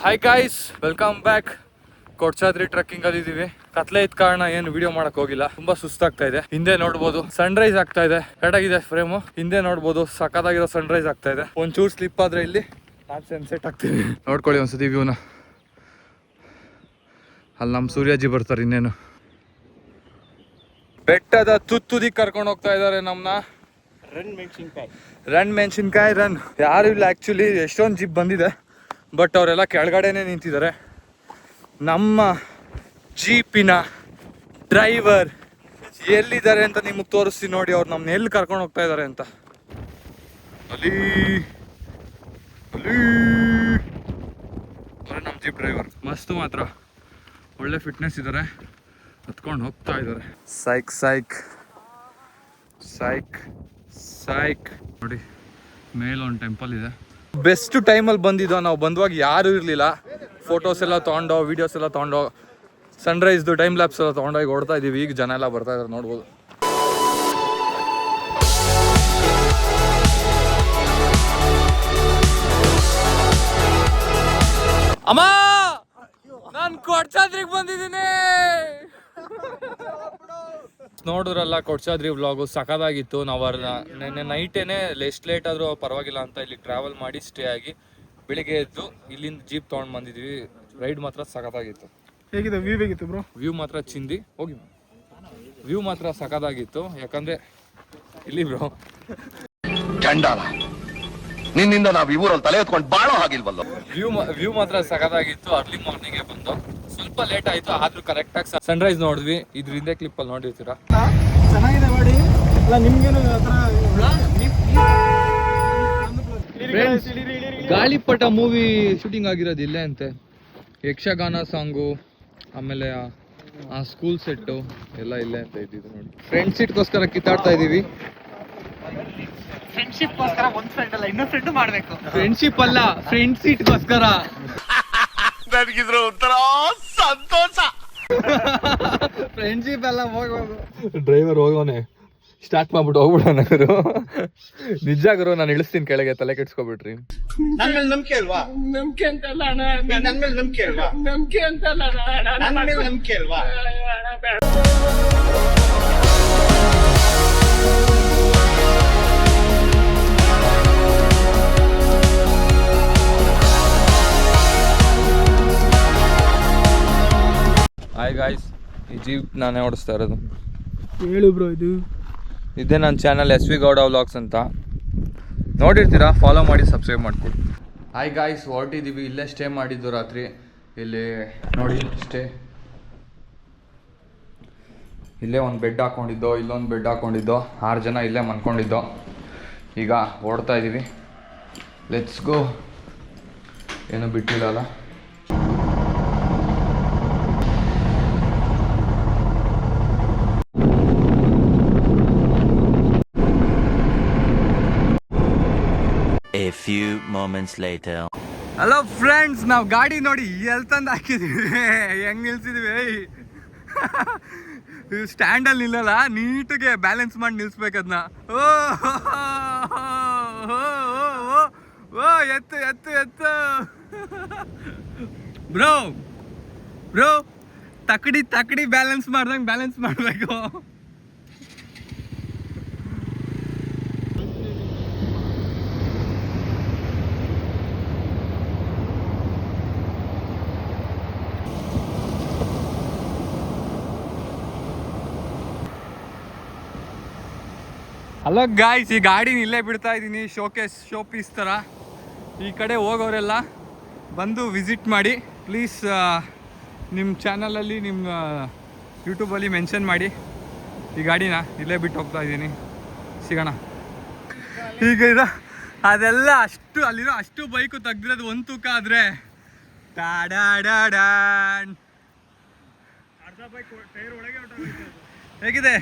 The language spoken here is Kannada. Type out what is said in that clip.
Hi guys, welcome back. Kodachadri trekking ಅಲ್ಲಿ ಇದೀವಿ. ಕತ್ಲೆ ಇದ್ ಕಾರಣ ಏನು ವಿಡಿಯೋ ಮಾಡಕ್ ಹೋಗಿಲ್ಲ. ತುಂಬಾ ಸುಸ್ತಾಗ್ತಾ ಇದೆ. ಹಿಂದೆ ನೋಡ್ಬೋದು ಸನ್ರೈಸ್ ಆಗ್ತಾ ಇದೆ. ಕರೆಕ್ಟಾಗಿದೆ ಫ್ರೇಮು. ಹಿಂದೆ ನೋಡ್ಬೋದು ಸಖತ್ತಾಗಿರೋ ಸನ್ರೈಸ್ ಆಗ್ತಾ ಇದೆ. ಒಂಚೂರು ಸ್ಲಿಪ್ ಆದ್ರೆ ಇಲ್ಲಿ ನಾನು ಸನ್ಸೆಟ್ ಆಗ್ತೀನಿ. ನೋಡ್ಕೊಳ್ಳಿ ಒಂದ್ಸತಿ ವ್ಯೂನ. ಅಲ್ಲಿ ನಮ್ಮ ಸೂರ್ಯಾಜಿ ಬರ್ತಾರೆ. ಇನ್ನೇನು ಬೆಟ್ಟದ ತುತ್ತುದಿ ಕರ್ಕೊಂಡು ಹೋಗ್ತಾ ಇದಾರೆ ನಮ್ನ. ರನ್ ಮೆಣಸಿನ್ಕಾಯಿ ರನ್. ಯಾರು ಇಲ್ಲ ಆಕ್ಚುಲಿ. ಎಷ್ಟೊಂದು ಜೀಪ್ ಬಂದಿದೆ, ಬಟ್ ಅವರೆಲ್ಲ ಕೆಳಗಡೆನೆ ನಿಂತಿದ್ದಾರೆ. ನಮ್ಮ ಜೀಪಿನ ಡ್ರೈವರ್ ಎಲ್ಲಿದ್ದಾರೆ ಅಂತ ನಿಮಗೆ ತೋರಿಸ್ತೀನಿ ನೋಡಿ. ಅವ್ರು ನಮ್ಮನ್ನ ಎಲ್ಲಿ ಕರ್ಕೊಂಡು ಹೋಗ್ತಾ ಇದ್ದಾರೆ ಅಂತ. ಅಲ್ಲಿ ನಮ್ಮ ಜೀಪ್ ಡ್ರೈವರ್ ಮಸ್ತು, ಮಾತ್ರ ಒಳ್ಳೆ ಫಿಟ್ನೆಸ್ ಇದ್ದಾರೆ. ಹತ್ಕೊಂಡು ಹೋಗ್ತಾ ಇದ್ದಾರೆ. ಸೈಕ್ ಸೈಕ್ ಸೈಕ್ ಸೈಕ್. ನೋಡಿ ಮೇಲೊಂದು ಟೆಂಪಲ್ ಇದೆ. ಬೆಸ್ಟ್ ಟೈಮಲ್ಲಿ ಬಂದಿದ್ದೋ. ನಾವು ಬಂದುವಾಗ ಯಾರೂ ಇರಲಿಲ್ಲ. ಫೋಟೋಸ್ ಎಲ್ಲ ತೊಗೊಂಡು, ವೀಡಿಯೋಸ್ ಎಲ್ಲ ತೊಗೊಂಡು, ಸನ್ರೈಸ್ದು ಟೈಮ್ ಲ್ಯಾಪ್ಸ್ ಎಲ್ಲ ತೊಗೊಂಡೋಗಿ ಓಡ್ತಾ ಇದ್ದೀವಿ. ಈಗ ಜನ ಎಲ್ಲ ಬರ್ತಾ ಇದ್ದಾರೆ, ನೋಡ್ಬೋದು. ಅಮ್ಮ, ನಾನು ಕೊಡ್ಚಾದ್ರಿಗೆ ಬಂದಿದ್ದೀನಿ. ನೋಡಿದ್ರಲ್ಲ ಕೊಡ್ಚಾದ್ರಿ ವ್ಲಾಗು ಸಖತ್ತಾಗಿತ್ತು. ನಾವು ನೆನ್ನೆ ನೈಟೇನೆ ಎಷ್ಟು ಲೇಟ್ ಆದರೂ ಪರವಾಗಿಲ್ಲ ಅಂತ ಇಲ್ಲಿ ಟ್ರಾವೆಲ್ ಮಾಡಿ ಸ್ಟೇ ಆಗಿ ಬೆಳಿಗ್ಗೆ ಎದ್ದು ಇಲ್ಲಿಂದ ಜೀಪ್ ತೊಗೊಂಡು ಬಂದಿದ್ವಿ. ರೈಡ್ ಮಾತ್ರ ಸಖತ್ತಾಗಿತ್ತು. ಹೇಗಿದೆ ವ್ಯೂ? ಹೇಗಿತ್ತು ಬ್ರೋ? ವ್ಯೂ ಮಾತ್ರ ಚಿಂದಿ. ಹೋಗಿ ವ್ಯೂ ಮಾತ್ರ ಸಖತ್ತಾಗಿತ್ತು. ಯಾಕಂದ್ರೆ ಇಲ್ಲಿ ಬ್ರೋ ಚಂಡಾಲ, ನಿನ್ನಿಂದ ನಾವು ಈ ಊರಲ್ಲಿ ತಲೆ ಎತ್ಕೊಂಡು ಬಾಳೋ ಹಾಗಿಲ್ವಲ್ಲ. ವ್ಯೂ ಮಾತ್ರ ಸಖತ್ತಾಗಿತ್ತು. ಅರ್ಲಿ ಮಾರ್ನಿಂಗ್ ಬಂದು ಸ್ವಲ್ಪ ಲೇಟ್ ಆಯ್ತು, ಆದ್ರೂ ಕರೆಕ್ಟಾಗಿ ಸನ್ರೈಸ್ ನೋಡಿದ್ವಿ. ಇದ್ರ ಹಿಂದೆ ಕ್ಲಿಪ್ ಅಲ್ಲಿ ನೋಡಿರ್ತೀರಾ. ಚೆನ್ನಾಗಿದೆ ಮಾಡಿ. ಅಲ್ಲ ನಿಮ್ಗೇನು ಗಾಳಿಪಟ ಮೂವಿ ಶೂಟಿಂಗ್ ಆಗಿರೋದು ಇಲ್ಲೇ ಅಂತೆ. ಯಕ್ಷಗಾನ ಸಾಂಗು, ಆಮೇಲೆ ಆ ಸ್ಕೂಲ್ ಸೆಟ್ಟು ಎಲ್ಲ ಇಲ್ಲೇ ಅಂತ ಇದ್ದಿದ್ದು ನೋಡಿ. ಫ್ರೆಂಡ್ ಸೀಟ್ಗೋಸ್ಕರ ಕಿತ್ತಾಡ್ತಾ ಇದೀವಿ. ಫ್ರೆಂಡ್ಶಿಪ್ಗೋಸ್ಕರ ಒಂದು ಫ್ರೆಂಡ್ ಅಲ್ಲ, ಇನ್ನೊಂದು ಫ್ರೆಂಡ್ ಮಾಡಬೇಕು. ಫ್ರೆಂಡ್ಶಿಪ್ ಅಲ್ಲ, ಫ್ರೆಂಡ್ ಸೀಟ್ಗೋಸ್ಕರ. ನನಗಿದ್ರು ಒಂಥರ ಸಂತೋಷ. ಫ್ರೆಂಡ್ಶಿಪ್ ಎಲ್ಲ ಹೋಗೋದು. ಡ್ರೈವರ್ ಹೋಗೋನೆ ಸ್ಟಾರ್ಟ್ ಮಾಡ್ಬಿಟ್ಟು ಹೋಗ್ಬಿಡೋಣ ಗುರು. ನಿಜ ಗುರು, ನಾನು ಇಳಿಸ್ತೀನಿ ಕೆಳಗೆ, ತಲೆ ಕೆಡ್ಸ್ಕೊಬಿಟ್ರಿ. ನನ್ನ ಮೇಲೆ ನಂಬಿಕೆ ಅಲ್ವಾ? ನಂಬಿಕೆ ಅಂತಲ್ಲ ಅಣ್ಣ. ನನ್ನ ಮೇಲೆ ನಂಬಿಕೆ ಅಲ್ವಾ? ನಂಬಿಕೆ ಅಂತಲ್ಲ ಅಣ್ಣ. ನನ್ನ ಮೇಲೆ ನಂಬಿಕೆ ಅಲ್ವಾ? ಹಾಯ್ ಗಾಯ್ಸ್, ಈ ಜೀಪ್ ನಾನೇ ಓಡಿಸ್ತಾ ಇರೋದು. ಹೇಳು ಬ್ರೋ. ಇದೇ ನನ್ನ channel S V Gowda vlogs ಅಂತ. ನೋಡಿರ್ತೀರಾ, ಫಾಲೋ ಮಾಡಿ, ಸಬ್ಸ್ಕ್ರೈಬ್ ಮಾಡ್ಕೊಡಿ. ಹಾಯ್ ಗಾಯ್ಸ್, ಹೊರಟಿದ್ದೀವಿ. ಇಲ್ಲೇ ಸ್ಟೇ ಮಾಡಿದ್ದು ರಾತ್ರಿ. ಇಲ್ಲಿ ನೋಡಿ ಸ್ಟೇ. ಇಲ್ಲೇ ಒಂದು ಬೆಡ್ ಹಾಕ್ಕೊಂಡಿದ್ದೋ, ಇಲ್ಲೊಂದು ಬೆಡ್ ಹಾಕ್ಕೊಂಡಿದ್ದೋ. 6 ಜನ ಇಲ್ಲೇ ಮನ್ಕೊಂಡಿದ್ದೋ. ಈಗ ಓಡ್ತಾ ಇದ್ದೀವಿ. Let's go. ಏನೂ ಬಿಟ್ಟಿಲ್ಲಲ್ಲ. A few moments later. Hello friends, ನಾವು ಗಾಡಿ ನೋಡಿ ಎಲ್ಲಿ ತಂದು ಹಾಕಿದ್ದೀವಿ, ಹೆಂಗೆ ನಿಲ್ಸಿದ್ದೀವಿ. ಸ್ಟ್ಯಾಂಡಲ್ಲಿ ನಿಲ್ಲಲ್ಲ, ನೀಟಾಗೆ ಬ್ಯಾಲೆನ್ಸ್ ಮಾಡಿ ನಿಲ್ಸ್ಬೇಕದನ್ನ. ಓ ಎತ್ತು ಎತ್ತು ಎತ್ತು ಬ್ರೋ. ಬ್ರೋ ತಕಡಿ ಬ್ಯಾಲೆನ್ಸ್ ಮಾಡ್ದಂಗೆ ಬ್ಯಾಲೆನ್ಸ್ ಮಾಡಬೇಕು. ಹಲೋ ಗಾಯ್ಸ್, ಈ ಗಾಡಿನ ಇಲ್ಲೇ ಬಿಡ್ತಾ ಇದ್ದೀನಿ. ಶೋ ಪೀಸ್ ಥರ. ಈ ಕಡೆ ಹೋಗೋರೆಲ್ಲ ಬಂದು ವಿಸಿಟ್ ಮಾಡಿ ಪ್ಲೀಸ್. ನಿಮ್ಮ ಚಾನಲಲ್ಲಿ, ನಿಮ್ಮ ಯೂಟ್ಯೂಬಲ್ಲಿ ಮೆನ್ಷನ್ ಮಾಡಿ. ಈ ಗಾಡಿನ ಇಲ್ಲೇ ಬಿಟ್ಟು ಹೋಗ್ತಾ ಇದ್ದೀನಿ. ಸಿಗೋಣ. ಈಗ ಅದೆಲ್ಲ ಅಲ್ಲಿರೋ ಅಷ್ಟು ಬೈಕು ತೆಗ್ದಿರೋದು ಒಂದು ತೂಕ ಆದರೆ ಹೇಗಿದೆ?